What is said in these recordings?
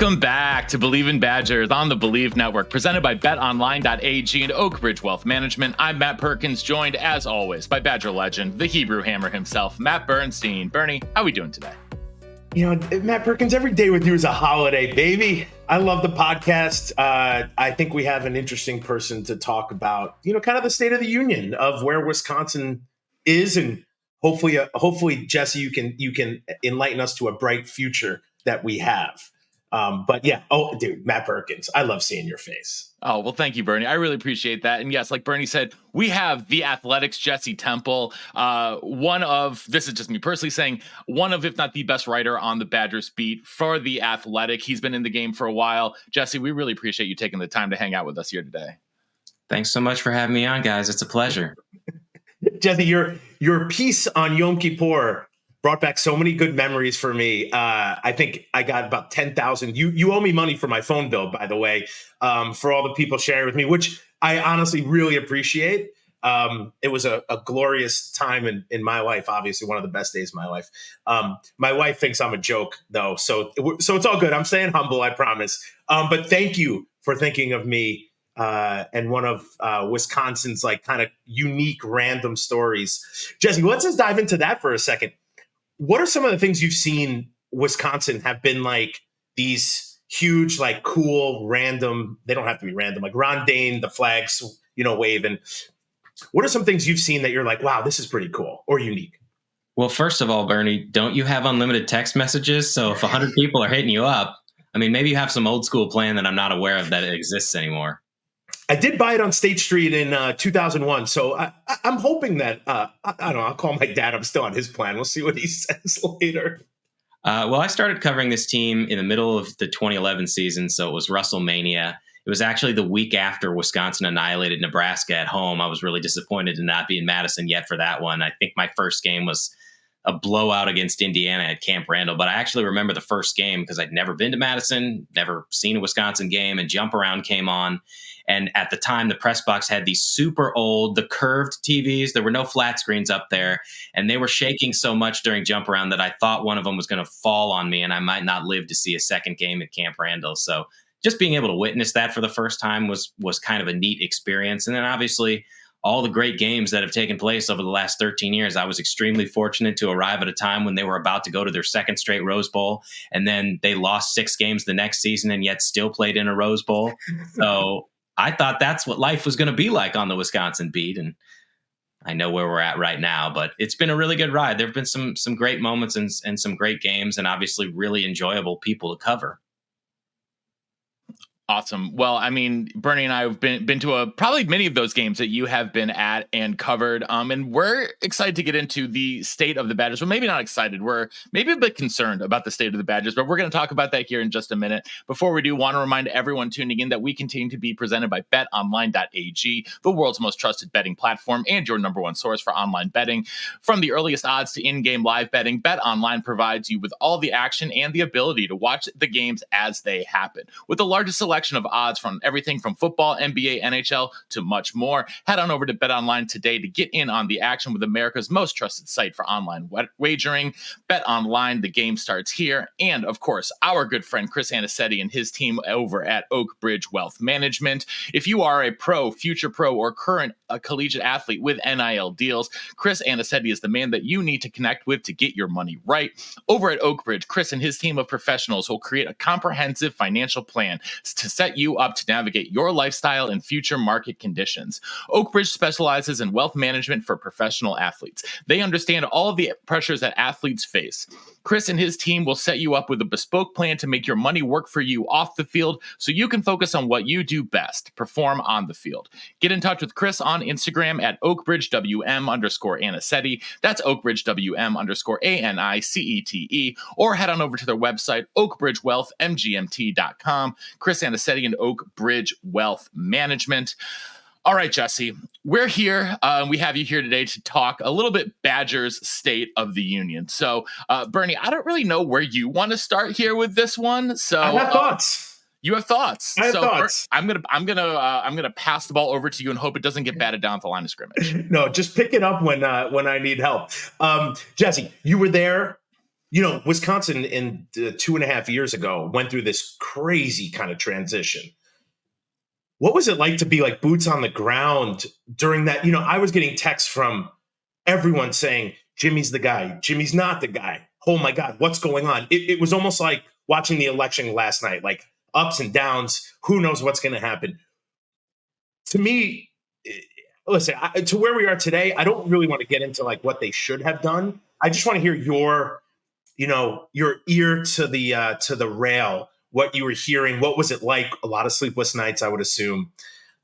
Welcome back to Believe in Badgers on the Believe Network, presented by betonline.ag and Oak Ridge Wealth Management. I'm Matt Perkins, joined as always by Badger legend, the Hebrew Hammer himself, Matt Bernstein. Bernie, how are we doing today? You know, Matt Perkins, every day with you is a holiday, baby. I love the podcast. I think we have an interesting person to talk about, kind of the state of the union of where Wisconsin is, and hopefully, Jesse, you can enlighten us to a bright future that we have. But yeah, dude, Matt Perkins, I love seeing your face. Oh, well, thank you, Bernie. I really appreciate that. And yes, like Bernie said, we have the Athletics, Jesse Temple, this is just me personally saying, one of, if not the best writer on the Badgers beat for the Athletic. He's been in the game for a while. Jesse, we really appreciate you taking the time to hang out with us here today. Thanks so much for having me on, guys. It's a pleasure. Jesse, your piece on Yom Kippur brought back so many good memories for me. I think I got about 10,000. You owe me money for my phone bill, by the way, for all the people sharing with me, which I honestly really appreciate. It was a glorious time in my life, obviously one of the best days of my life. My wife thinks I'm a joke, though, so it's all good. I'm staying humble, I promise. But thank you for thinking of me and one of Wisconsin's kind of unique random stories. Jesse, let's just dive into that for a second. What are some of the things you've seen Wisconsin have been like these huge, cool, random, they don't have to be random, like Ron Dane, the flags, waving. What are some things you've seen that you're like, wow, this is pretty cool or unique? Well, first of all, Bernie, don't you have unlimited text messages? So if 100 people are hitting you up, maybe you have some old school plan that I'm not aware of that it exists anymore. I did buy it on State Street in 2001, so I'm hoping that, I don't know, I'll call my dad. I'm still on his plan. We'll see what he says later. Well, I started covering this team in the middle of the 2011 season, so it was WrestleMania. It was actually the week after Wisconsin annihilated Nebraska at home. I was really disappointed to not be in Madison yet for that one. I think my first game was a blowout against Indiana at Camp Randall, but I actually remember the first game because I'd never been to Madison, never seen a Wisconsin game, and Jump Around came on. And at the time, the press box had these super old, the curved TVs. There were no flat screens up there. And they were shaking so much during Jump Around that I thought one of them was going to fall on me and I might not live to see a second game at Camp Randall. So just being able to witness that for the first time was kind of a neat experience. And then obviously all the great games that have taken place over the last 13 years, I was extremely fortunate to arrive at a time when they were about to go to their second straight Rose Bowl. And then they lost 6 games the next season and yet still played in a Rose Bowl. So I thought that's what life was going to be like on the Wisconsin beat. And I know where we're at right now, but it's been a really good ride. There have been some great moments and some great games and obviously really enjoyable people to cover. Awesome. Well, Bernie and I have been to probably many of those games that you have been at and covered. And we're excited to get into the state of the Badgers. Well, maybe not excited. We're maybe a bit concerned about the state of the Badgers, but we're going to talk about that here in just a minute. Before we do, want to remind everyone tuning in that we continue to be presented by betonline.ag, the world's most trusted betting platform and your number one source for online betting. From the earliest odds to in-game live betting, BetOnline provides you with all the action and the ability to watch the games as they happen. With the largest selection of odds from everything from football, NBA, NHL, to much more. Head on over to BetOnline today to get in on the action with America's most trusted site for online wagering. BetOnline, the game starts here. And, of course, our good friend Chris Anicetti and his team over at Oak Ridge Wealth Management. If you are a pro, future pro, or current collegiate athlete with NIL deals, Chris Anicetti is the man that you need to connect with to get your money right. Over at Oak Ridge, Chris and his team of professionals will create a comprehensive financial plan to set you up to navigate your lifestyle and future market conditions. Oak Ridge specializes in wealth management for professional athletes. They understand all of the pressures that athletes face. Chris and his team will set you up with a bespoke plan to make your money work for you off the field so you can focus on what you do best, perform on the field. Get in touch with Chris on Instagram at oakbridgewm_Anicetti. That's oakbridgewm_ANICETE, or head on over to their website, oakbridgewealthmgmt.com. Chris Anicetti and Oak Bridge Wealth Management. All right, Jesse, we're here. We have you here today to talk a little bit Badgers State of the Union. So, Bernie, I don't really know where you want to start here with this one. So I have thoughts. You have thoughts. I have thoughts. I'm gonna pass the ball over to you and hope it doesn't get batted down at the line of scrimmage. No, just pick it up when I need help. Jesse, you were there Wisconsin in 2.5 years ago went through this crazy kind of transition. What was it like to be like boots on the ground during that? I was getting texts from everyone saying, Jimmy's the guy. Jimmy's not the guy. Oh my God, what's going on? It was almost like watching the election last night, like ups and downs. Who knows what's going to happen? To me, listen, to where we are today, I don't really want to get into like what they should have done. I just want to hear your ear to the rail, what you were hearing. What was it like? A lot of sleepless nights, I would assume.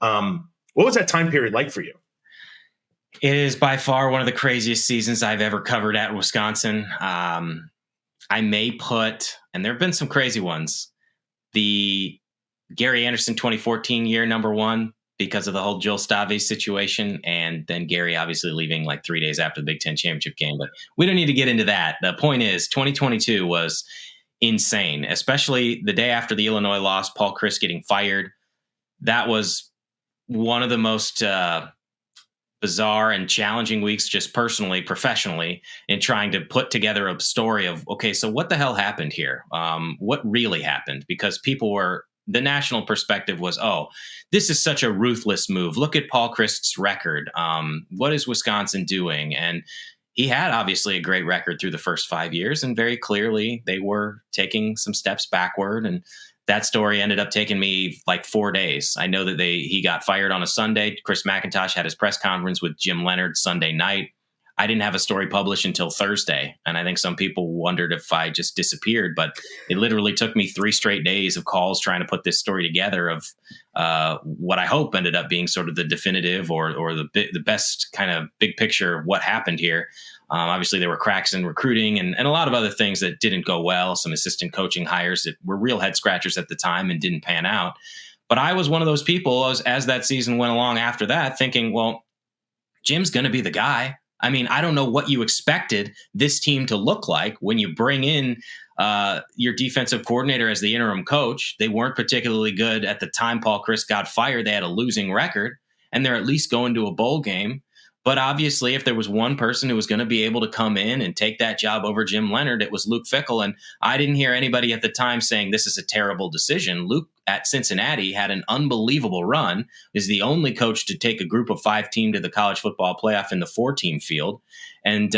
What was that time period like for you? It is by far one of the craziest seasons I've ever covered at Wisconsin. I may put, and there have been some crazy ones, the Gary Anderson 2014 year, number one, because of the whole Joel Stave situation. And then Gary obviously leaving like 3 days after the Big Ten championship game. But we don't need to get into that. The point is 2022 was insane, especially the day after the Illinois loss, Paul Chryst getting fired. That was one of the most bizarre and challenging weeks, just personally, professionally, in trying to put together a story of, okay, so what the hell happened here? What really happened? Because the national perspective was, oh, this is such a ruthless move. Look at Paul Chryst's record. What is Wisconsin doing? And he had obviously a great record through the first 5 years, and very clearly they were taking some steps backward. And that story ended up taking me like 4 days. I know that he got fired on a Sunday. Chris McIntosh had his press conference with Jim Leonard Sunday night. I didn't have a story published until Thursday. And I think some people wondered if I just disappeared, but it literally took me 3 straight days of calls trying to put this story together of what I hope ended up being sort of the definitive or the best kind of big picture of what happened here. Obviously, there were cracks in recruiting and a lot of other things that didn't go well. Some assistant coaching hires that were real head scratchers at the time and didn't pan out. But I was one of those people as that season went along after that thinking, well, Jim's going to be the guy. I mean, I don't know what you expected this team to look like when you bring in your defensive coordinator as the interim coach. They weren't particularly good at the time Paul Chryst got fired. They had a losing record, and they're at least going to a bowl game. But obviously, if there was one person who was going to be able to come in and take that job over Jim Leonard, it was Luke Fickell. And I didn't hear anybody at the time saying this is a terrible decision. Luke at Cincinnati had an unbelievable run, is the only coach to take a group of 5 team to the college football playoff in the 4-team field. And,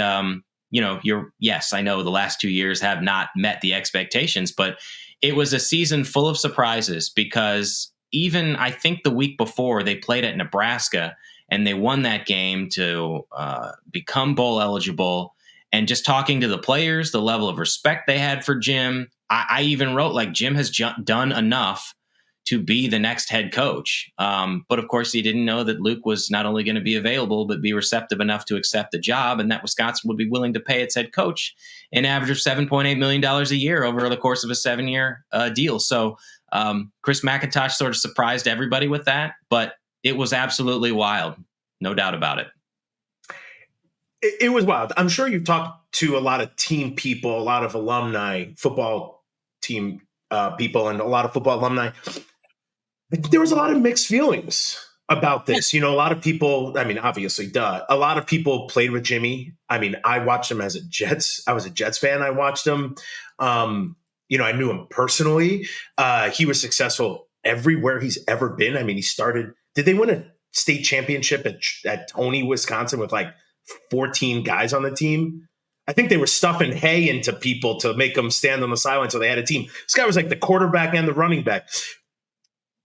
yes, I know the last 2 years have not met the expectations, but it was a season full of surprises because even I think the week before they played at Nebraska, and they won that game to become bowl eligible. And just talking to the players, the level of respect they had for Jim, I even wrote like Jim has done enough to be the next head coach. But of course, he didn't know that Luke was not only going to be available, but be receptive enough to accept the job, and that Wisconsin would be willing to pay its head coach an average of $7.8 million a year over the course of a 7-year deal. So Chris McIntosh sort of surprised everybody with that, but it was absolutely wild. No doubt about it. It was wild. I'm sure you've talked to a lot of team people, a lot of alumni, football team people, and a lot of football alumni. There was a lot of mixed feelings about this. A lot of people, I mean, obviously, a lot of people played with Jimmy. I mean, I watched him I was a Jets fan. I watched him. I knew him personally. He was successful everywhere he's ever been. I mean, did they win a state championship at Tony, Wisconsin with like 14 guys on the team? I think they were stuffing hay into people to make them stand on the sideline so they had a team. This guy was like the quarterback and the running back.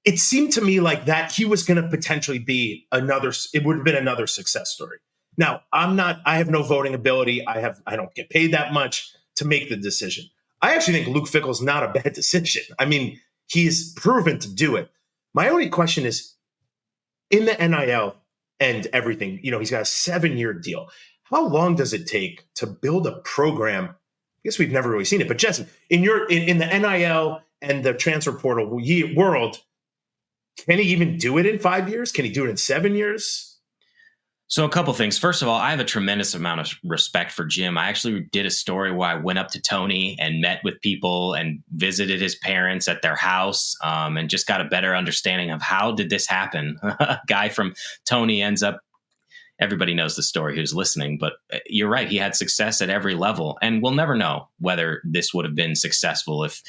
It seemed to me like that he was going to potentially be it would have been another success story. Now, I have no voting ability. I don't get paid that much to make the decision. I actually think Luke Fickell's not a bad decision. I mean, he's proven to do it. My only question is, in the NIL and everything, he's got a 7-year deal. How long does it take to build a program? I guess we've never really seen it, but Jesse, in the NIL and the transfer portal world, can he even do it in 5 years? Can he do it in 7 years? So a couple things. First of all, I have a tremendous amount of respect for Jim. I actually did a story where I went up to Tony and met with people and visited his parents at their house and just got a better understanding of how did this happen. A guy from Tony ends up everybody knows the story who's listening, but you're right. He had success at every level, and we'll never know whether this would have been successful if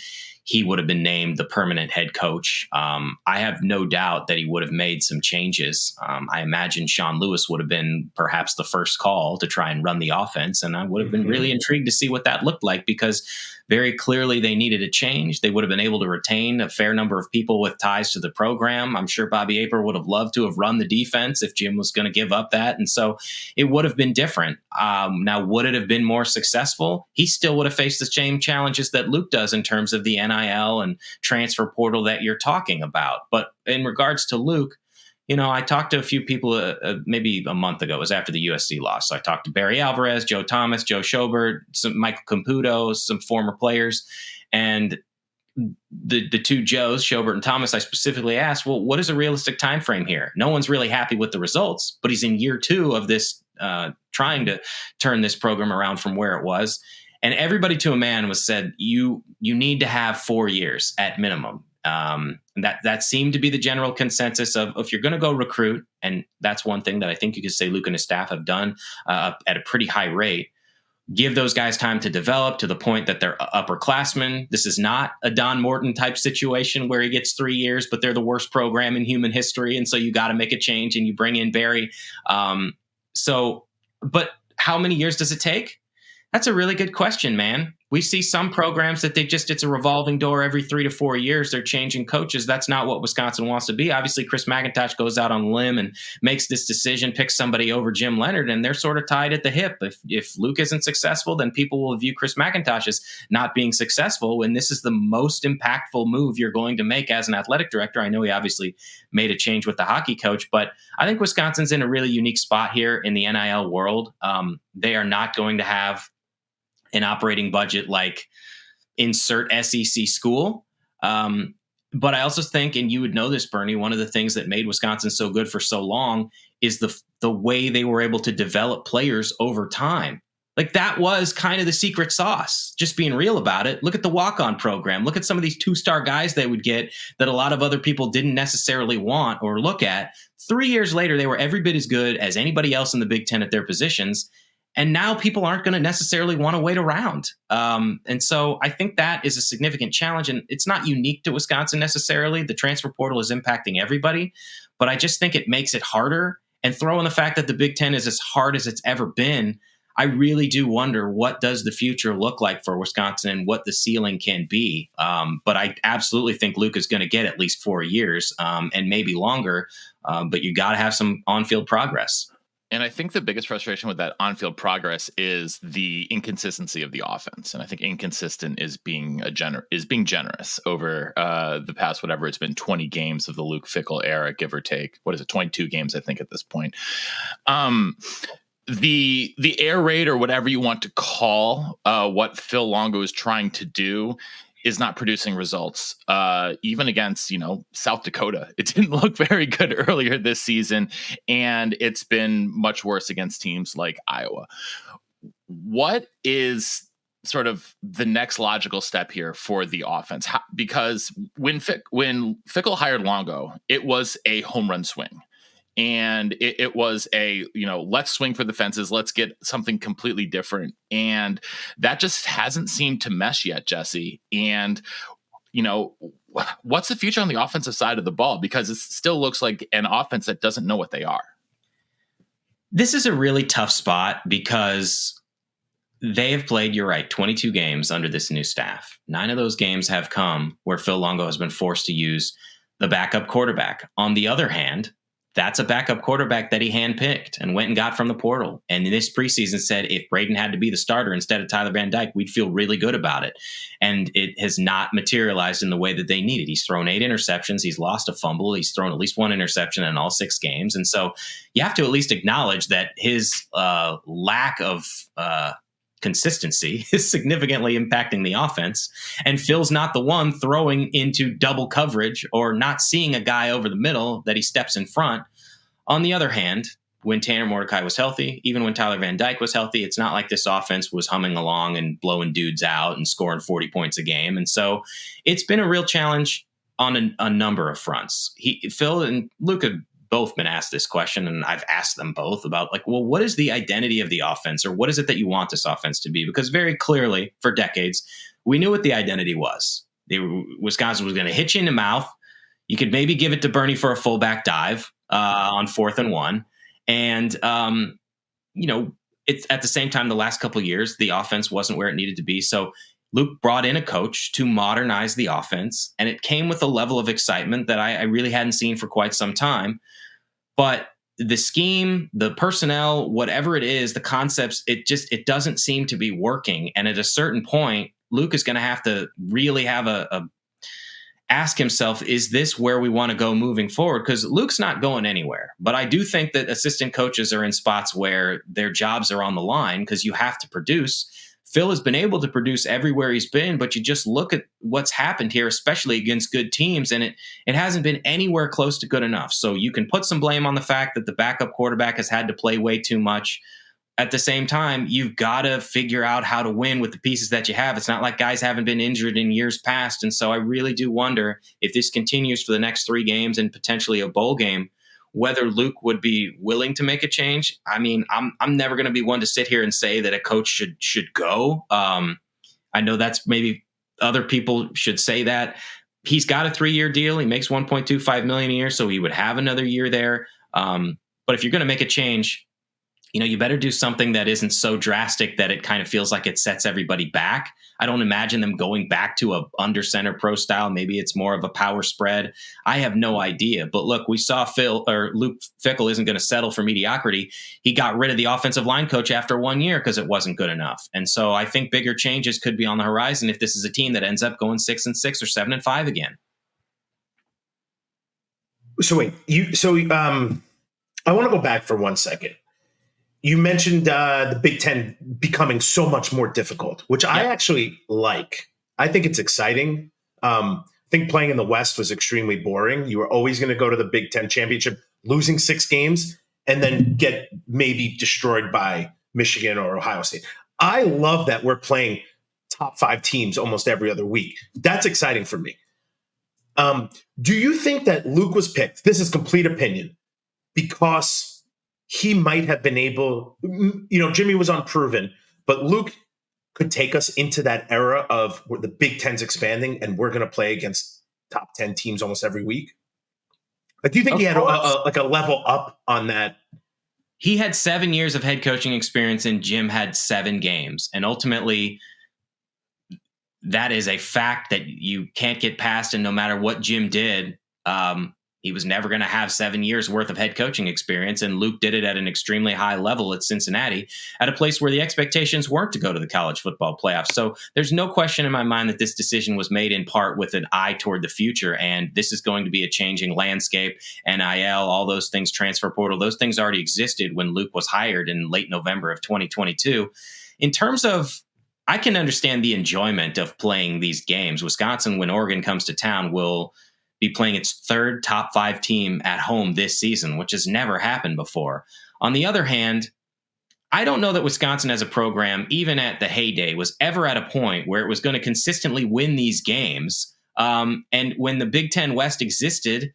he would have been named the permanent head coach. I have no doubt that he would have made some changes. I imagine Sean Lewis would have been perhaps the first call to try and run the offense. And I would have been really intrigued to see what that looked like, because very clearly they needed a change. They would have been able to retain a fair number of people with ties to the program. I'm sure Bobby Aper would have loved to have run the defense if Jim was going to give up that. And so it would have been different. Now, would it have been more successful? He still would have faced the same challenges that Luke does in terms of the NIL and transfer portal that you're talking about. But in regards to Luke, I talked to a few people maybe a month ago. It was after the USC loss. So I talked to Barry Alvarez, Joe Thomas, Joe Schobert, some Michael Caputo, some former players. And the two Joes, Schobert and Thomas, I specifically asked, well, what is a realistic time frame here? No one's really happy with the results, but he's in year 2 of this trying to turn this program around from where it was. And everybody to a man was said, you need to have 4 years at minimum. That seemed to be the general consensus of, if you're going to go recruit, and that's one thing that I think you could say Luke and his staff have done at a pretty high rate. Give those guys time to develop to the point that they're upperclassmen. This is not a Don Morton type situation where he gets 3 years, but they're the worst program in human history, and so you got to make a change and you bring in Barry. But how many years does it take? That's a really good question, man. We see some programs that it's a revolving door every 3 to 4 years. They're changing coaches. That's not what Wisconsin wants to be. Obviously, Chris McIntosh goes out on a limb and makes this decision, picks somebody over Jim Leonard, and they're sort of tied at the hip. If Luke isn't successful, then people will view Chris McIntosh as not being successful. And this is the most impactful move you're going to make as an athletic director. I know he obviously made a change with the hockey coach, but I think Wisconsin's in a really unique spot here in the NIL world. They are not going to have an operating budget like insert SEC school. But I also think, and you would know this, Bernie, one of the things that made Wisconsin so good for so long is the way they were able to develop players over time. Like, that was kind of the secret sauce, just being real about it. Look at the walk-on program. Look at some of these 2-star guys they would get that a lot of other people didn't necessarily want or look at. 3 years later, they were every bit as good as anybody else in the Big Ten at their positions. And now people aren't going to necessarily want to wait around. And so I think that is a significant challenge. And it's not unique to Wisconsin necessarily. The transfer portal is impacting everybody. But I just think it makes it harder. And throw in the fact that the Big Ten is as hard as it's ever been. I really do wonder, what does the future look like for Wisconsin and what the ceiling can be. But I absolutely think Luke is going to get at least 4 years and maybe longer. But you got to have some on-field progress. And I think the biggest frustration with that on-field progress is the inconsistency of the offense. And I think inconsistent is being generous over the past, whatever it's been, 20 games of the Luke Fickell era, give or take. What is it? 22 games, I think, at this point. The air raid, or whatever you want to call what Phil Longo is trying to do, is not producing results. Even against, South Dakota, it didn't look very good earlier this season, and it's been much worse against teams like Iowa. What is sort of the next logical step here for the offense? Because when Fickell hired Longo, it was a home run swing. And it was let's swing for the fences. Let's get something completely different. And that just hasn't seemed to mesh yet, Jesse. And, what's the future on the offensive side of the ball? Because it still looks like an offense that doesn't know what they are. This is a really tough spot because they have played, you're right, 22 games under this new staff. 9 of those games have come where Phil Longo has been forced to use the backup quarterback. On the other hand, that's a backup quarterback that he handpicked and went and got from the portal. And in this preseason said, if Braden had to be the starter instead of Tyler Van Dyke, we'd feel really good about it. And it has not materialized in the way that they needed. He's thrown 8 interceptions. He's lost a fumble. He's thrown at least 1 interception in all 6 games. And so you have to at least acknowledge that his lack of consistency is significantly impacting the offense. And Phil's not the one throwing into double coverage or not seeing a guy over the middle that he steps in front. On the other hand, when Tanner Mordecai was healthy, even when Tyler Van Dyke was healthy, it's not like this offense was humming along and blowing dudes out and scoring 40 points a game. And so it's been a real challenge on a number of fronts. Phil and Luke have both been asked this question, and I've asked them both about like, well, what is the identity of the offense, or what is it that you want this offense to be? Because very clearly, for decades, we knew what the identity was. Wisconsin was going to hit you in the mouth. You could maybe give it to Bernie for a fullback dive on 4th and 1. And, it's at the same time, the last couple of years, the offense wasn't where it needed to be. So Luke brought in a coach to modernize the offense, and it came with a level of excitement that I really hadn't seen for quite some time. But the scheme, the personnel, whatever it is, the concepts, it doesn't seem to be working. And at a certain point, Luke is going to have to really have ask himself, is this where we want to go moving forward? Because Luke's not going anywhere. But I do think that assistant coaches are in spots where their jobs are on the line because you have to produce. Phil has been able to produce everywhere he's been, but you just look at what's happened here, especially against good teams, and it hasn't been anywhere close to good enough. So you can put some blame on the fact that the backup quarterback has had to play way too much. At the same time, you've got to figure out how to win with the pieces that you have. It's not like guys haven't been injured in years past. And so I really do wonder if this continues for the next 3 games and potentially a bowl game, whether Luke would be willing to make a change. I mean, I'm never going to be one to sit here and say that a coach should go. I know that's maybe other people should say that. He's got a 3-year deal. He makes $1.25 million a year, so he would have another year there. But if you're going to make a change, you better do something that isn't so drastic that it kind of feels like it sets everybody back. I don't imagine them going back to a under center pro style. Maybe it's more of a power spread. I have no idea. But look, we saw Luke Fickell isn't going to settle for mediocrity. He got rid of the offensive line coach after 1 year because it wasn't good enough. And so I think bigger changes could be on the horizon if this is a team that ends up going 6-6 or 7-5 again. So wait, I want to go back for 1 second. You mentioned the Big Ten becoming so much more difficult, which I actually like. I think it's exciting. I think playing in the West was extremely boring. You were always going to go to the Big Ten championship, losing 6 games, and then get maybe destroyed by Michigan or Ohio State. I love that we're playing top 5 teams almost every other week. That's exciting for me. Do you think that Luke was picked? This is complete opinion, because he might have been able, Jimmy was unproven, but Luke could take us into that era of where the Big Ten's expanding and we're going to play against top 10 teams almost every week. Like, do you think he had a level up on that? He had 7 years of head coaching experience and Jim had 7 games. And ultimately, that is a fact that you can't get past. And no matter what Jim did, he was never going to have 7 years worth of head coaching experience. And Luke did it at an extremely high level at Cincinnati, at a place where the expectations weren't to go to the college football playoffs. So there's no question in my mind that this decision was made in part with an eye toward the future. And this is going to be a changing landscape. NIL, all those things, transfer portal, those things already existed when Luke was hired in late November of 2022. In terms of, I can understand the enjoyment of playing these games. Wisconsin, when Oregon comes to town, will be playing its 3rd top 5 team at home this season, which has never happened before. On the other hand, I don't know that Wisconsin as a program, even at the heyday, was ever at a point where it was going to consistently win these games. And when the Big Ten West existed,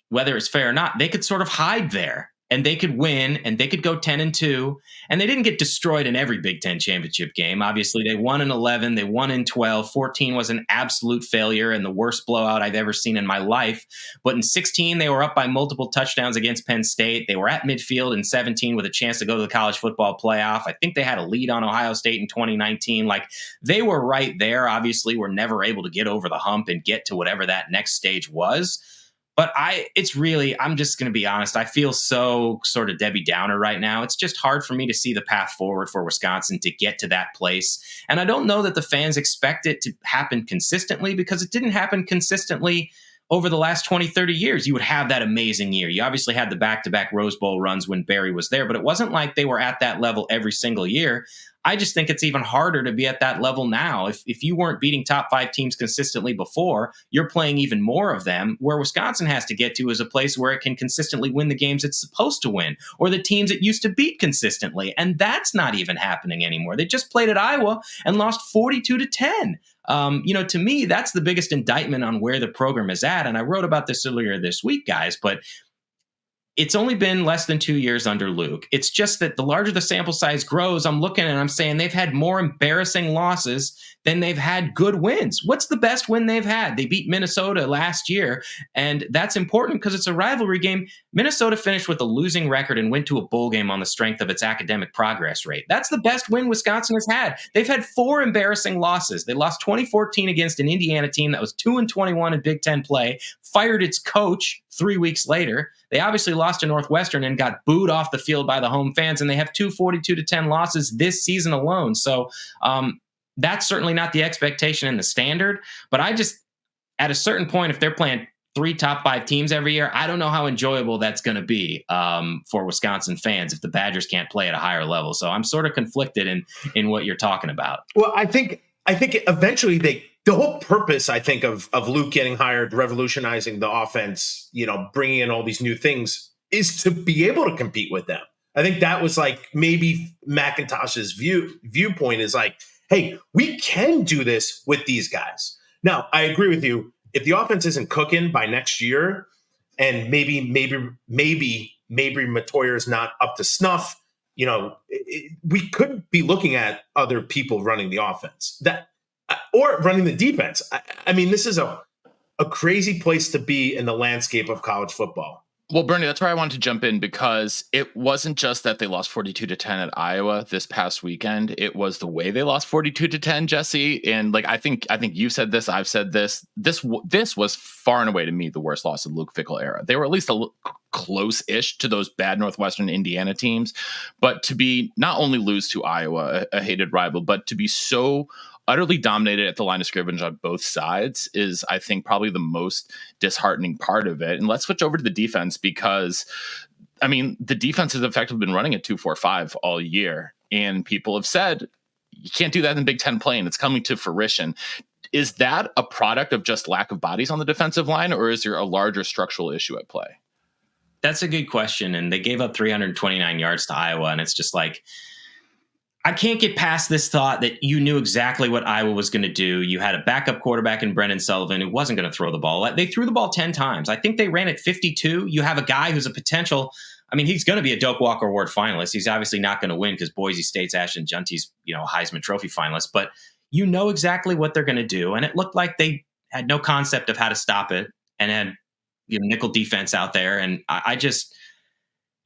whether it's fair or not, they could sort of hide there. And they could win, and they could go 10-2, and they didn't get destroyed in every Big Ten championship game. Obviously, they won in 11, they won in 12. 14 was an absolute failure and the worst blowout I've ever seen in my life. But in 16, they were up by multiple touchdowns against Penn State. They were at midfield in 17 with a chance to go to the college football playoff. I think they had a lead on Ohio State in 2019. Like, they were right there. Obviously, were never able to get over the hump and get to whatever that next stage was. But I'm just going to be honest. I feel so sort of Debbie Downer right now. It's just hard for me to see the path forward for Wisconsin to get to that place. And I don't know that the fans expect it to happen consistently, because it didn't happen consistently over the last 20, 30 years. You would have that amazing year. You obviously had the back-to-back Rose Bowl runs when Barry was there, but it wasn't like they were at that level every single year. I just think it's even harder to be at that level now. If you weren't beating top 5 teams consistently before, you're playing even more of them. Where Wisconsin has to get to is a place where it can consistently win the games it's supposed to win, or the teams it used to beat consistently. And that's not even happening anymore. They just played at Iowa and lost 42-10. To me, that's the biggest indictment on where the program is at. And I wrote about this earlier this week, guys, but it's only been less than 2 years under Luke. It's just that the larger the sample size grows, I'm looking and I'm saying they've had more embarrassing losses than they've had good wins. What's the best win they've had? They beat Minnesota last year, and that's important because it's a rivalry game. Minnesota finished with a losing record and went to a bowl game on the strength of its academic progress rate. That's the best win Wisconsin has had. They've had 4 embarrassing losses. They lost 2014 against an Indiana team that was 2-21 in Big Ten play, fired its coach 3 weeks later. They obviously lost to Northwestern and got booed off the field by the home fans, and they have 2 42-10 losses this season alone. So that's certainly not the expectation and the standard. But I just, at a certain point, if they're playing 3 top 5 teams every year, I don't know how enjoyable that's going to be for Wisconsin fans if the Badgers can't play at a higher level. So I'm sort of conflicted in what you're talking about. Well, I think eventually the whole purpose, I think, of Luke getting hired, revolutionizing the offense, bringing in all these new things, is to be able to compete with them. I think that was like maybe McIntosh's viewpoint is like, hey, we can do this with these guys. Now, I agree with you. If the offense isn't cooking by next year, and maybe Matoyer's not up to snuff, we could be looking at other people running the offense or running the defense. I mean, this is a crazy place to be in the landscape of college football. Well, Bernie, that's where I wanted to jump in, because it wasn't just that they lost 42-10 at Iowa this past weekend. It was the way they lost 42-10, Jesse. And I think you said this, I've said this. This was far and away to me the worst loss of Luke Fickell era. They were at least close-ish to those bad Northwestern Indiana teams, but to be not only lose to Iowa, a hated rival, but to be so utterly dominated at the line of scrimmage on both sides is, I think, probably the most disheartening part of it. And let's switch over to the defense, because, I mean, the defense has effectively been running at 2-4-5 all year. And people have said, you can't do that in Big Ten play, and it's coming to fruition. Is that a product of just lack of bodies on the defensive line, or is there a larger structural issue at play? That's a good question. And they gave up 329 yards to Iowa. And it's just like, I can't get past this thought that you knew exactly what Iowa was going to do. You had a backup quarterback in Brendan Sullivan who wasn't going to throw the ball. They threw the ball 10 times. I think they ran it 52. You have a guy who's a potential, I mean, he's going to be a Doak Walker Award finalist. He's obviously not going to win because Boise State's Ashton Junty's, Heisman Trophy finalist. But you know exactly what they're going to do. And it looked like they had no concept of how to stop it and had nickel defense out there. And I just,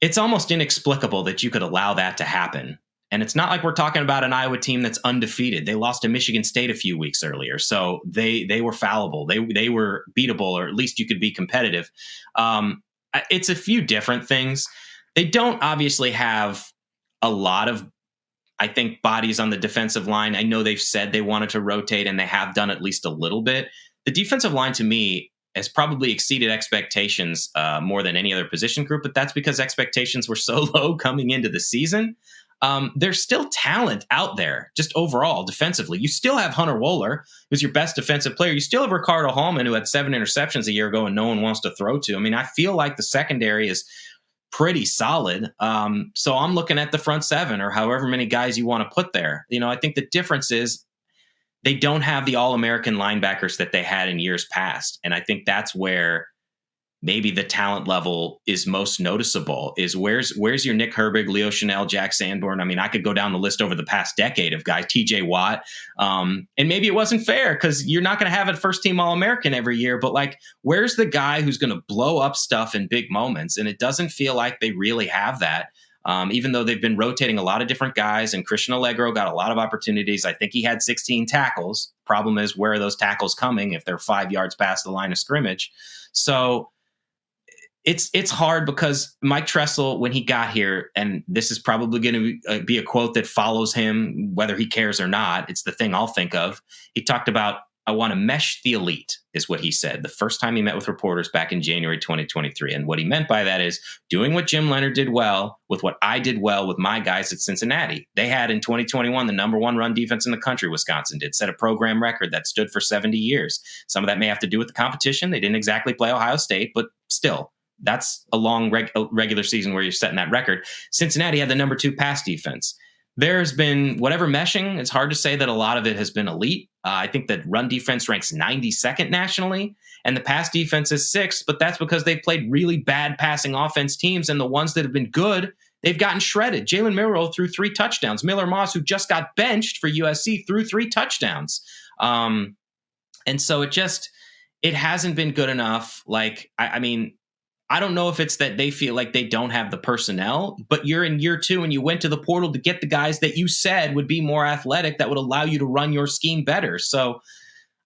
it's almost inexplicable that you could allow that to happen. And it's not like we're talking about an Iowa team that's undefeated. They lost to Michigan State a few weeks earlier. So they were fallible. They were beatable, or at least you could be competitive. It's a few different things. They don't obviously have a lot of, I think, bodies on the defensive line. I know they've said they wanted to rotate, and they have done at least a little bit. The defensive line, to me, has probably exceeded expectations more than any other position group, but that's because expectations were so low coming into the season. There's still talent out there, just overall defensively. You still have Hunter Wohler, who's your best defensive player. You still have Ricardo Hallman, who had 7 interceptions a year ago and no one wants to throw to. I mean, I feel like the secondary is pretty solid. So I'm looking at the front 7, or however many guys you want to put there. I think the difference is they don't have the All-American linebackers that they had in years past. And I think that's where maybe the talent level is most noticeable, is where's your Nick Herbig, Leo Chanel, Jack Sanborn. I mean, I could go down the list over the past decade of guys, TJ Watt. And maybe it wasn't fair because you're not going to have a first team All-American every year, but where's the guy who's going to blow up stuff in big moments? And it doesn't feel like they really have that. Even though they've been rotating a lot of different guys, and Christian Allegro got a lot of opportunities. I think he had 16 tackles. Problem is, where are those tackles coming if they're 5 yards past the line of scrimmage? So it's hard because Mike Tressel, when he got here, and this is probably going to be a quote that follows him, whether he cares or not, it's the thing I'll think of. He talked about, I want to mesh the elite, is what he said the first time he met with reporters back in January 2023. And what he meant by that is doing what Jim Leonard did well with what I did well with my guys at Cincinnati. They had in 2021 the number 1 run defense in the country. Wisconsin did, set a program record that stood for 70 years. Some of that may have to do with the competition. They didn't exactly play Ohio State, but still, that's a long regular season where you're setting that record. Cincinnati had the number 2 pass defense. There's been whatever meshing. It's hard to say that a lot of it has been elite. I think that run defense ranks 92nd nationally, and the pass defense is 6th, but that's because they've played really bad passing offense teams, and the ones that have been good, they've gotten shredded. Jalen Milroe threw 3 touchdowns. Miller Moss, who just got benched for USC, threw 3 touchdowns. And so it hasn't been good enough. Like, I mean, I don't know if it's that they feel like they don't have the personnel, but you're in year 2 and you went to the portal to get the guys that you said would be more athletic, that would allow you to run your scheme better. So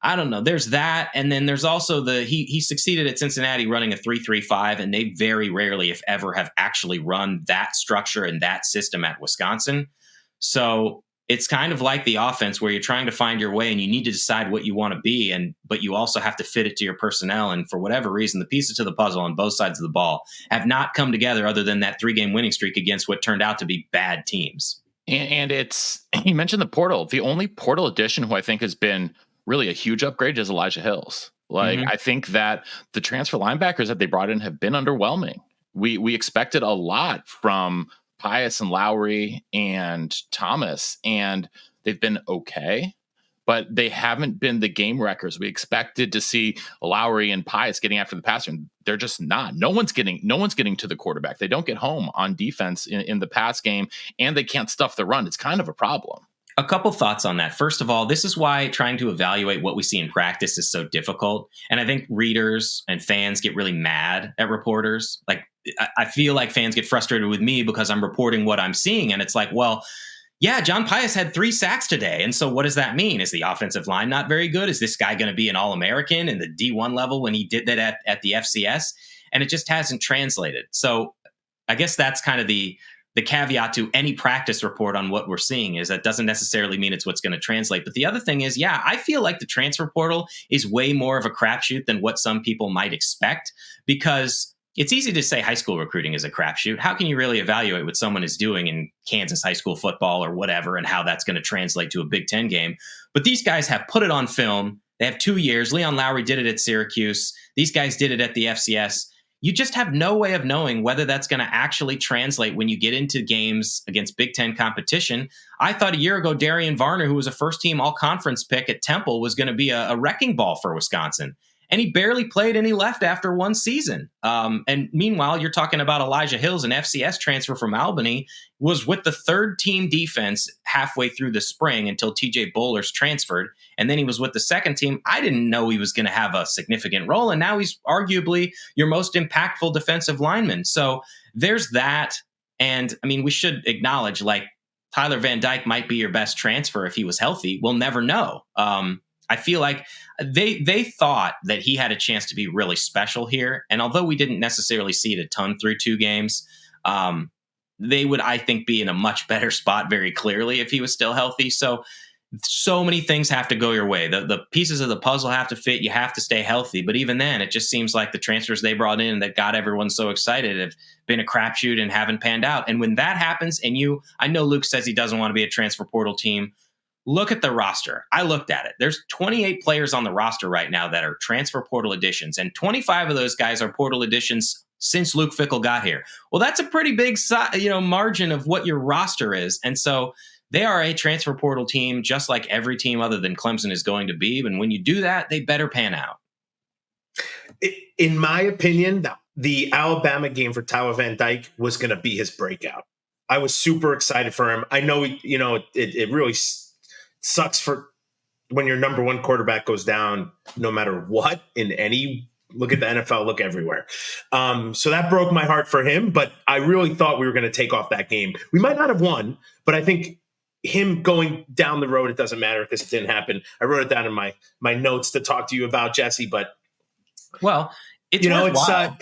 I don't know. There's that. And then there's also he succeeded at Cincinnati running a 3-3-5, and they very rarely, if ever, have actually run that structure and that system at Wisconsin. So it's kind of like the offense where you're trying to find your way and you need to decide what you want to be, but you also have to fit it to your personnel. And for whatever reason, the pieces to the puzzle on both sides of the ball have not come together, other than that 3-game winning streak against what turned out to be bad teams. And it's, you mentioned the portal. The only portal addition who I think has been really a huge upgrade is Elijah Hills. Like, I think that the transfer linebackers that they brought in have been underwhelming. We expected a lot from Pius and Lowry and Thomas, and they've been okay, but they haven't been the game wreckers we expected to see. Lowry and Pius getting after the passer, and they're just not. No one's getting to the quarterback. They don't get home on defense in the pass game, and they can't stuff the run. It's kind of a problem. A couple thoughts on that. First of all, this is why trying to evaluate what we see in practice is so difficult. And I think readers and fans get really mad at reporters. Like, I feel like fans get frustrated with me because I'm reporting what I'm seeing. And it's like, well, yeah, John Pius had 3 sacks today. And so what does that mean? Is the offensive line not very good? Is this guy going to be an All-American in the D1 level when he did that at the FCS? And it just hasn't translated. So I guess that's kind of the caveat to any practice report on what we're seeing, is that doesn't necessarily mean it's what's going to translate. But the other thing is, yeah, I feel like the transfer portal is way more of a crapshoot than what some people might expect, because it's easy to say high school recruiting is a crapshoot. How can you really evaluate what someone is doing in Kansas high school football or whatever, and how that's going to translate to a Big Ten game? But these guys have put it on film. They have 2 years. Leon Lowry did it at Syracuse. These guys did it at the FCS. You just have no way of knowing whether that's going to actually translate when you get into games against Big Ten competition. I thought a year ago, Darian Varner, who was a first-team all-conference pick at Temple, was going to be a wrecking ball for Wisconsin. And he barely played, and he left after 1 season. And meanwhile, you're talking about Elijah Hills, an FCS transfer from Albany, was with the 3rd-team defense halfway through the spring until TJ Bollers transferred. And then he was with the 2nd team. I didn't know he was going to have a significant role. And now he's arguably your most impactful defensive lineman. So there's that. And I mean, we should acknowledge, like, Tyler Van Dyke might be your best transfer if he was healthy. We'll never know. I feel like they thought that he had a chance to be really special here. And although we didn't necessarily see it a ton through 2 games, they would, I think, be in a much better spot very clearly if he was still healthy. So many things have to go your way. The pieces of the puzzle have to fit. You have to stay healthy. But even then, it just seems like the transfers they brought in that got everyone so excited have been a crapshoot and haven't panned out. And when that happens, and I know Luke says he doesn't want to be a transfer portal team. Look at the roster. I looked at it. There's 28 players on the roster right now that are transfer portal additions, and 25 of those guys are portal additions since Luke Fickell got here. Well, that's a pretty big margin of what your roster is. And so they are a transfer portal team, just like every team other than Clemson is going to be. And when you do that, they better pan out. In my opinion, the Alabama game for Tyler Van Dyke was going to be his breakout. I was super excited for him. I know, it really sucks for when your number 1 quarterback goes down, no matter what, in any look at the NFL, look everywhere. So that broke my heart for him, but I really thought we were going to take off that game. We might not have won, but I think him going down the road, it doesn't matter because it didn't happen. I wrote it down in my notes to talk to you about, Jesse, but it's worthwhile.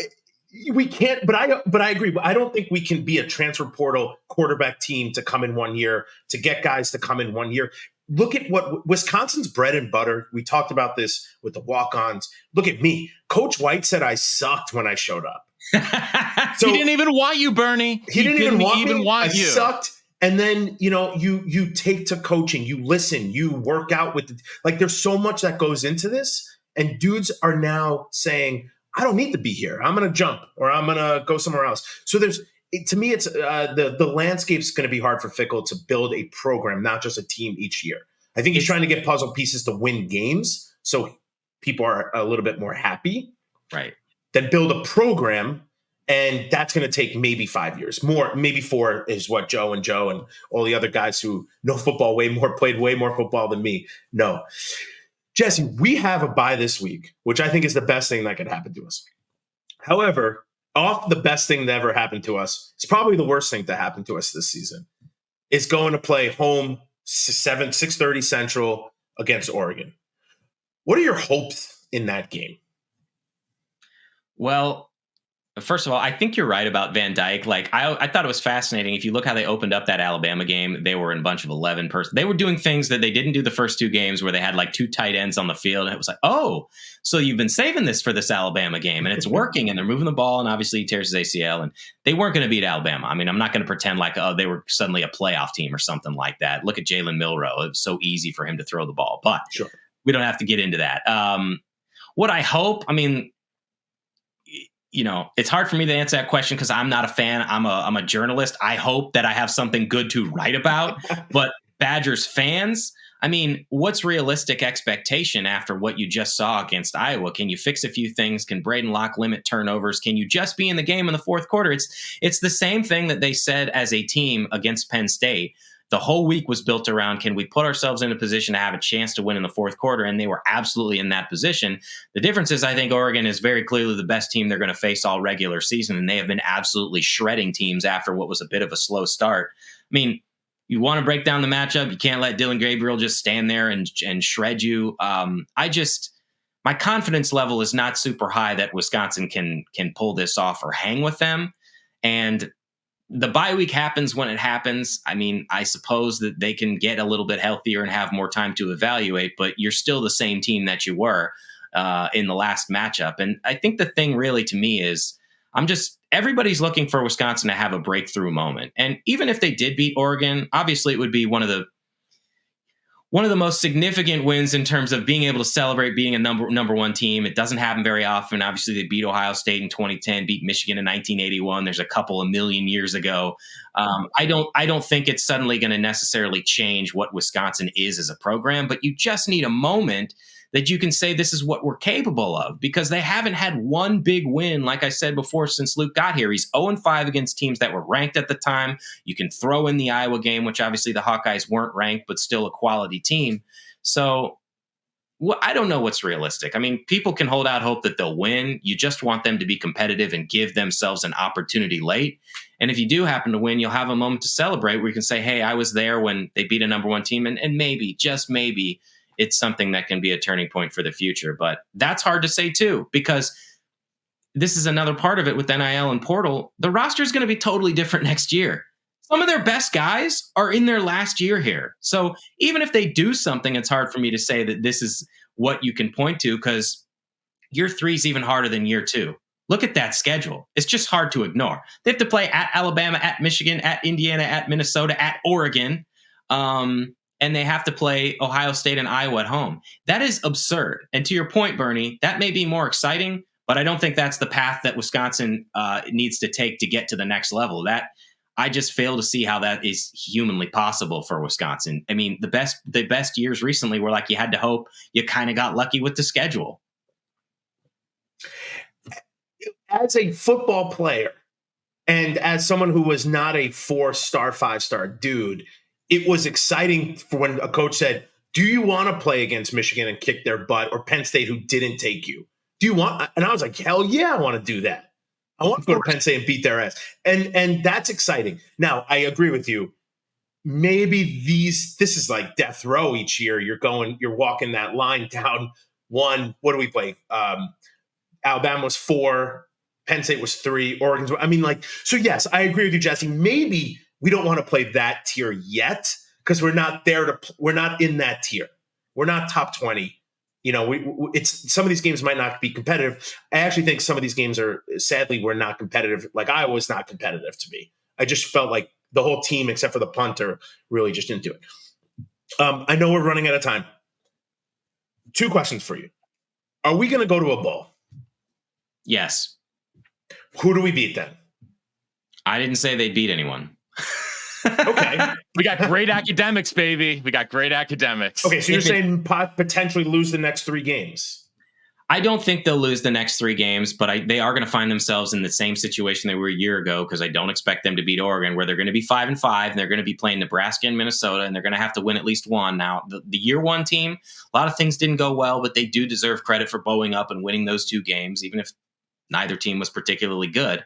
We can't, but I agree. I don't think we can be a transfer portal quarterback team to come in 1 year, to get guys to come in 1 year. Look at what Wisconsin's bread and butter. We talked about this with the walk-ons. Look at me. Coach White said I sucked when I showed up. So he didn't even want you, Bernie. He didn't even want me. I sucked. And then, you take to coaching, you listen, you work out with there's so much that goes into this. And dudes are now saying, I don't need to be here. I'm going to jump or I'm going to go somewhere else. So to me, it's the landscape's going to be hard for Fickle to build a program, not just a team each year. I think he's trying to get puzzle pieces to win games, so people are a little bit more happy. Right. Then build a program, and that's going to take maybe 5 years. More, maybe 4 is what Joe and all the other guys who know football played way more football than me know. Jesse, we have a bye this week, which I think is the best thing that could happen to us. However, off the best thing that ever happened to us, it's probably the worst thing to happen to us this season, is going to play home 6:30 Central against Oregon. What are your hopes in that game? Well, first of all, I think you're right about Van Dyke. Like, I thought it was fascinating. If you look how they opened up that Alabama game, they were in a bunch of 11 person. They were doing things that they didn't do the first 2 games, where they had like 2 tight ends on the field. And it was like, oh, so you've been saving this for this Alabama game, and it's working, and they're moving the ball, and obviously he tears his ACL, and they weren't going to beat Alabama. I mean, I'm not going to pretend like, oh, they were suddenly a playoff team or something like that. Look at Jalen Milroe. It was so easy for him to throw the ball, but sure, we don't have to get into that. What I hope, I mean, it's hard for me to answer that question because I'm not a fan. I'm a journalist. I hope that I have something good to write about. But Badgers fans, I mean, what's realistic expectation after what you just saw against Iowa? Can you fix a few things? Can Braden Locke limit turnovers? Can you just be in the game in the fourth quarter? It's the same thing that they said as a team against Penn State. The whole week was built around, can we put ourselves in a position to have a chance to win in the fourth quarter? And they were absolutely in that position. The difference is I think Oregon is very clearly the best team they're going to face all regular season, and they have been absolutely shredding teams after what was a bit of a slow start. I mean, you want to break down the matchup. You can't let Dylan Gabriel just stand there and shred you. My confidence level is not super high that Wisconsin can pull this off or hang with them. And the bye week happens when it happens. I mean, I suppose that they can get a little bit healthier and have more time to evaluate, but you're still the same team that you were in the last matchup. And I think the thing really to me is everybody's looking for Wisconsin to have a breakthrough moment. And even if they did beat Oregon, obviously it would be one of the most significant wins in terms of being able to celebrate being a number one team. It doesn't happen very often. Obviously, they beat Ohio State in 2010, beat Michigan in 1981. There's a couple of million years ago. I don't think it's suddenly going to necessarily change what Wisconsin is as a program, but you just need a moment that you can say this is what we're capable of, because they haven't had one big win, like I said before, since Luke got here. He's 0-5 against teams that were ranked at the time. You can throw in the Iowa game, which obviously the Hawkeyes weren't ranked, but still a quality team. So I don't know what's realistic. I mean, people can hold out hope that they'll win. You just want them to be competitive and give themselves an opportunity late. And if you do happen to win, you'll have a moment to celebrate where you can say, hey, I was there when they beat a number one team, and maybe, just maybe, it's something that can be a turning point for the future. But that's hard to say too, because this is another part of it with NIL and portal. The roster is going to be totally different next year. Some of their best guys are in their last year here. So even if they do something, it's hard for me to say that this is what you can point to, because year 3 is even harder than year 2. Look at that schedule. It's just hard to ignore. They have to play at Alabama, at Michigan, at Indiana, at Minnesota, at Oregon. And they have to play Ohio State and Iowa at home. That is absurd. And to your point, Bernie, that may be more exciting, but I don't think that's the path that Wisconsin needs to take to get to the next level. That I just fail to see how that is humanly possible for Wisconsin. I mean, the best years recently were like you had to hope. You kind of got lucky with the schedule. As a football player and as someone who was not a 4-star, 5-star dude, it was exciting for when a coach said, do you want to play against Michigan and kick their butt, or Penn State who didn't take you? Do you want? And I was like, hell yeah, I want to do that. I want to go to Penn State and beat their ass. And that's exciting. Now, I agree with you. Maybe this is like death row each year. You're walking that line down one. What do we play? Alabama was 4. Penn State was 3. Oregon's. I mean, so yes, I agree with you, Jesse. Maybe we don't want to play that tier yet because we're not there we're not in that tier. We're not top 20. It's some of these games might not be competitive. I actually think some of these games sadly, we're not competitive. Like Iowa's not competitive to me. I just felt like the whole team, except for the punter, really just didn't do it. I know we're running out of time. 2 questions for you. Are we going to go to a bowl? Yes. Who do we beat then? I didn't say they beat anyone. Okay. We got great academics, baby. We got great academics. Okay, so you're saying potentially lose the next 3 games. I don't think they'll lose the next 3 games, but they are going to find themselves in the same situation they were a year ago, because I don't expect them to beat Oregon, where they're going to be 5-5, and they're going to be playing Nebraska and Minnesota, and they're going to have to win at least one. Now, the year 1 team, a lot of things didn't go well, but they do deserve credit for bowing up and winning those 2 games, even if neither team was particularly good.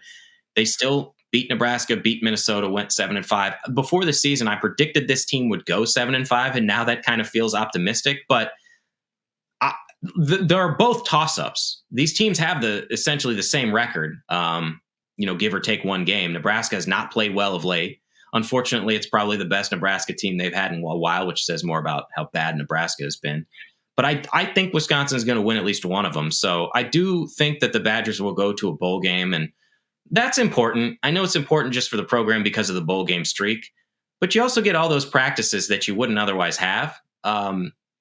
They still beat Nebraska, beat Minnesota, went 7-5. Before the season, I predicted this team would go 7-5, and now that kind of feels optimistic, but there are both toss-ups. These teams have essentially the same record, give or take 1 game. Nebraska has not played well of late. Unfortunately, it's probably the best Nebraska team they've had in a while, which says more about how bad Nebraska has been. But I think Wisconsin is going to win at least one of them. So I do think that the Badgers will go to a bowl game, and that's important. I know it's important just for the program because of the bowl game streak, but you also get all those practices that you wouldn't otherwise have.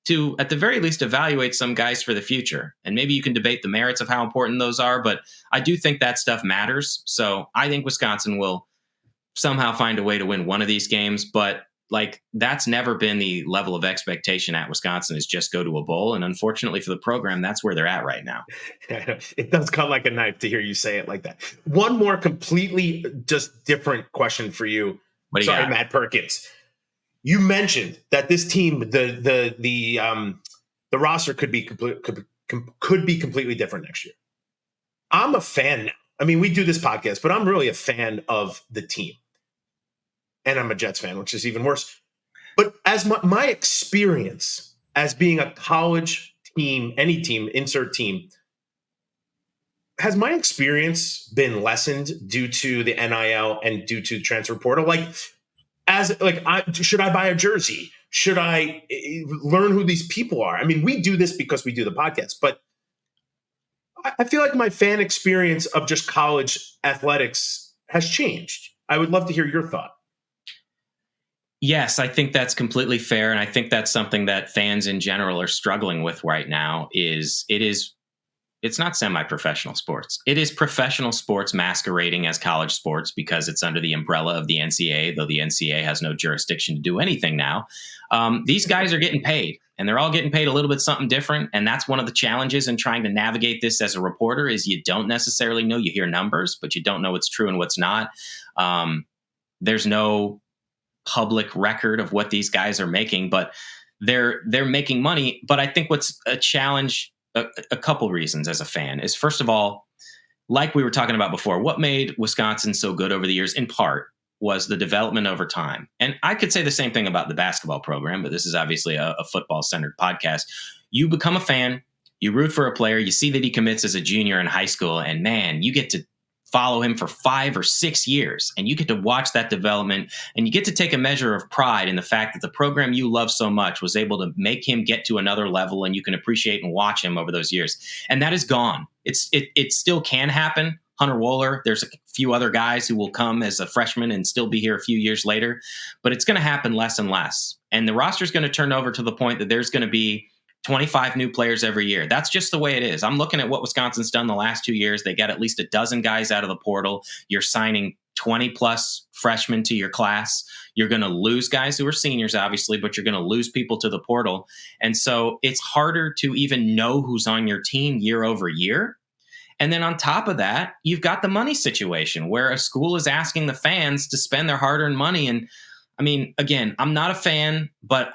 To, at the very least, evaluate some guys for the future. And maybe you can debate the merits of how important those are, but I do think that stuff matters. So I think Wisconsin will somehow find a way to win one of these games, but that's never been the level of expectation at Wisconsin, is just go to a bowl. And unfortunately for the program, that's where they're at right now. It does cut like a knife to hear you say it like that. One more completely just different question for you. Sorry, Matt Perkins. You mentioned that this team, the roster could be completely different next year. I'm a fan now. I mean, we do this podcast, but I'm really a fan of the team, and I'm a Jets fan, which is even worse. But as my experience as being a college team, any team, insert team, has my experience been lessened due to the NIL and due to the transfer portal? Should I buy a jersey? Should I learn who these people are? I mean, we do this because we do the podcast, but I feel like my fan experience of just college athletics has changed. I would love to hear your thought. Yes, I think that's completely fair. And I think that's something that fans in general are struggling with right now. It's not semi-professional sports. It is professional sports masquerading as college sports because it's under the umbrella of the NCAA, though the NCAA has no jurisdiction to do anything now. These guys are getting paid, and they're all getting paid a little bit something different. And that's one of the challenges in trying to navigate this as a reporter, is you don't necessarily know. You hear numbers, but you don't know what's true and what's not. There's no public record of what these guys are making, but they're making money. But I think what's a challenge, a couple reasons as a fan, is, first of all, like we were talking about before, what made Wisconsin so good over the years, in part, was the development over time. And I could say the same thing about the basketball program, but this is obviously a football-centered podcast. You become a fan, you root for a player, you see that he commits as a junior in high school, and man, you get to follow him for 5 or 6 years, and you get to watch that development, and you get to take a measure of pride in the fact that the program you love so much was able to make him get to another level, and you can appreciate and watch him over those years. And that is gone. It still can happen. Hunter Wohler, there's a few other guys who will come as a freshman and still be here a few years later, but it's going to happen less and less. And the roster is going to turn over to the point that there's going to be 25 new players every year. That's just the way it is. I'm looking at what Wisconsin's done the last 2 years. They got at least a dozen guys out of the portal. You're signing 20 plus freshmen to your class. You're going to lose guys who are seniors, obviously, but you're going to lose people to the portal. And so it's harder to even know who's on your team year over year. And then on top of that, you've got the money situation where a school is asking the fans to spend their hard-earned money. And I mean, again, I'm not a fan, but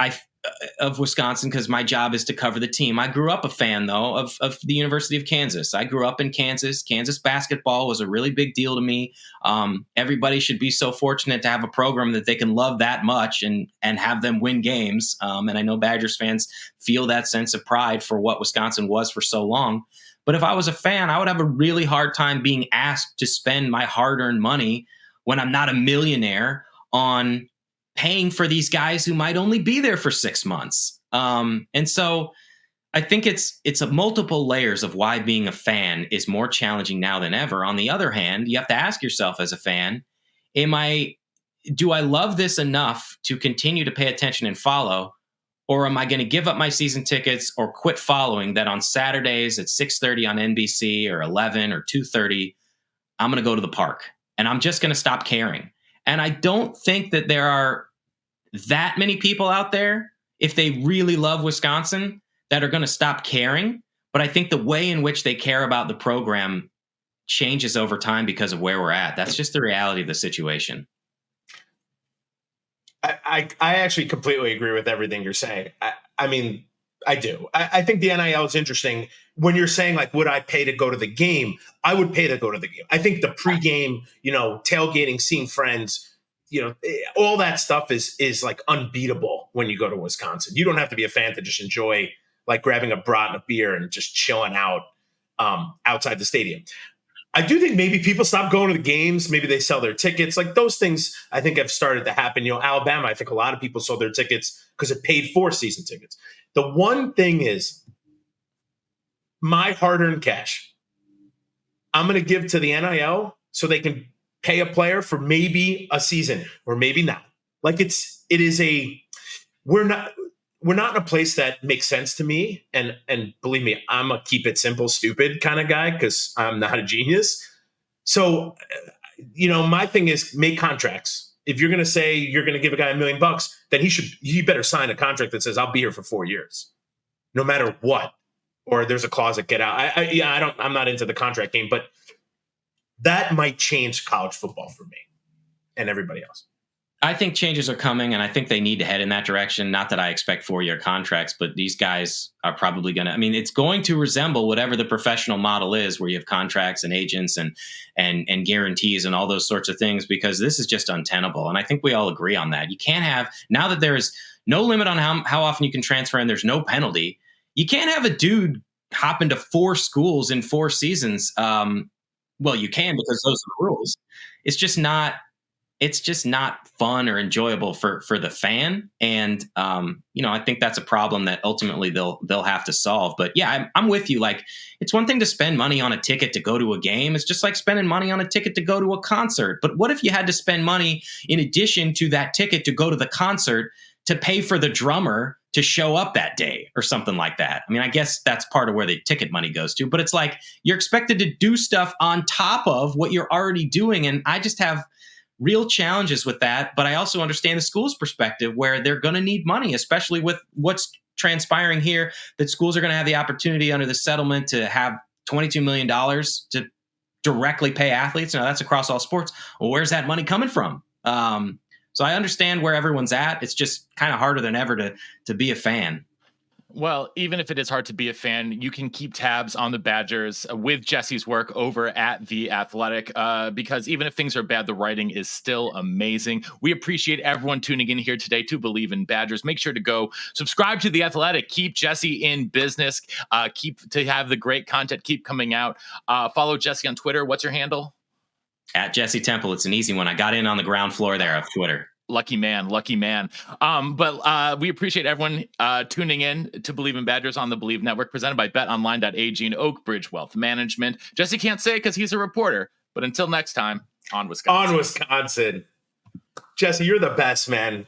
of Wisconsin, because my job is to cover the team. I grew up a fan, though, of the University of Kansas. I grew up in Kansas. Kansas basketball was a really big deal to me. Everybody should be so fortunate to have a program that they can love that much and have them win games. And I know Badgers fans feel that sense of pride for what Wisconsin was for so long. But if I was a fan, I would have a really hard time being asked to spend my hard-earned money when I'm not a millionaire on paying for these guys who might only be there for 6 months. And so I think it's a multiple layers of why being a fan is more challenging now than ever. On the other hand, you have to ask yourself as a fan, do I love this enough to continue to pay attention and follow? Or am I going to give up my season tickets or quit following that on Saturdays at 6:30 on NBC or 11 or 2:30, I'm going to go to the park and I'm just going to stop caring. And I don't think that there are that many people out there, if they really love Wisconsin, that are going to stop caring. But I think the way in which they care about the program changes over time because of where we're at. That's just the reality of the situation. I actually completely agree with everything you're saying. I mean, I do. I think the NIL is interesting. When you're saying, like, would I pay to go to the game? I would pay to go to the game. I think the pregame, tailgating, seeing friends, all that stuff is like unbeatable when you go to Wisconsin. You don't have to be a fan to just enjoy, like, grabbing a brat and a beer and just chilling out outside the stadium. I do think maybe people stop going to the games. Maybe they sell their tickets. Like, those things, I think, have started to happen. Alabama, I think a lot of people sold their tickets because it paid for season tickets. The one thing is, my hard-earned cash, I'm going to give to the NIL so they can pay a player for maybe a season or maybe not. Like, we're not in a place that makes sense to me. And believe me, I'm a keep it simple, stupid kind of guy because I'm not a genius. So, my thing is, make contracts. If you're going to say you're going to give a guy $1 million, then he better sign a contract that says, I'll be here for 4 years, no matter what. Or there's a clause that get out. I'm not into the contract game, but that might change college football for me and everybody else. I think changes are coming, and I think they need to head in that direction. Not that I expect 4-year contracts, but these guys are probably going to, it's going to resemble whatever the professional model is, where you have contracts and agents and guarantees and all those sorts of things, because this is just untenable. And I think we all agree on that. You can't have, now that there is no limit on how often you can transfer and there's no penalty, you can't have a dude hop into 4 schools in 4 seasons. Well, you can, because those are the rules. It's just not fun or enjoyable for the fan. And, I think that's a problem that ultimately they'll have to solve. But yeah, I'm with you. Like, it's one thing to spend money on a ticket to go to a game. It's just like spending money on a ticket to go to a concert. But what if you had to spend money in addition to that ticket to go to the concert to pay for the drummer to show up that day or something like that? I guess that's part of where the ticket money goes to, but it's like you're expected to do stuff on top of what you're already doing. And I just have real challenges with that. But I also understand the school's perspective, where they're going to need money, especially with what's transpiring here, that schools are going to have the opportunity under the settlement to have $22 million to directly pay athletes. Now, that's across all sports. Well, where's that money coming from? So I understand where everyone's at. It's just kind of harder than ever to be a fan. Well, even if it is hard to be a fan, you can keep tabs on the Badgers with Jesse's work over at The Athletic, because even if things are bad, the writing is still amazing. We appreciate everyone tuning in here today to Believe in Badgers. Make sure to go subscribe to The Athletic. Keep Jesse in business. Keep to have the great content keep coming out. Follow Jesse on Twitter. What's your handle? At Jesse Temple. It's an easy one. I got in on the ground floor there of Twitter. Lucky man. But we appreciate everyone tuning in to Believe in Badgers on the Believe Network, presented by betonline.ag and Oak Bridge Wealth Management. Jesse can't say because he's a reporter, but until next time, on Wisconsin. On Wisconsin. Jesse, you're the best, man.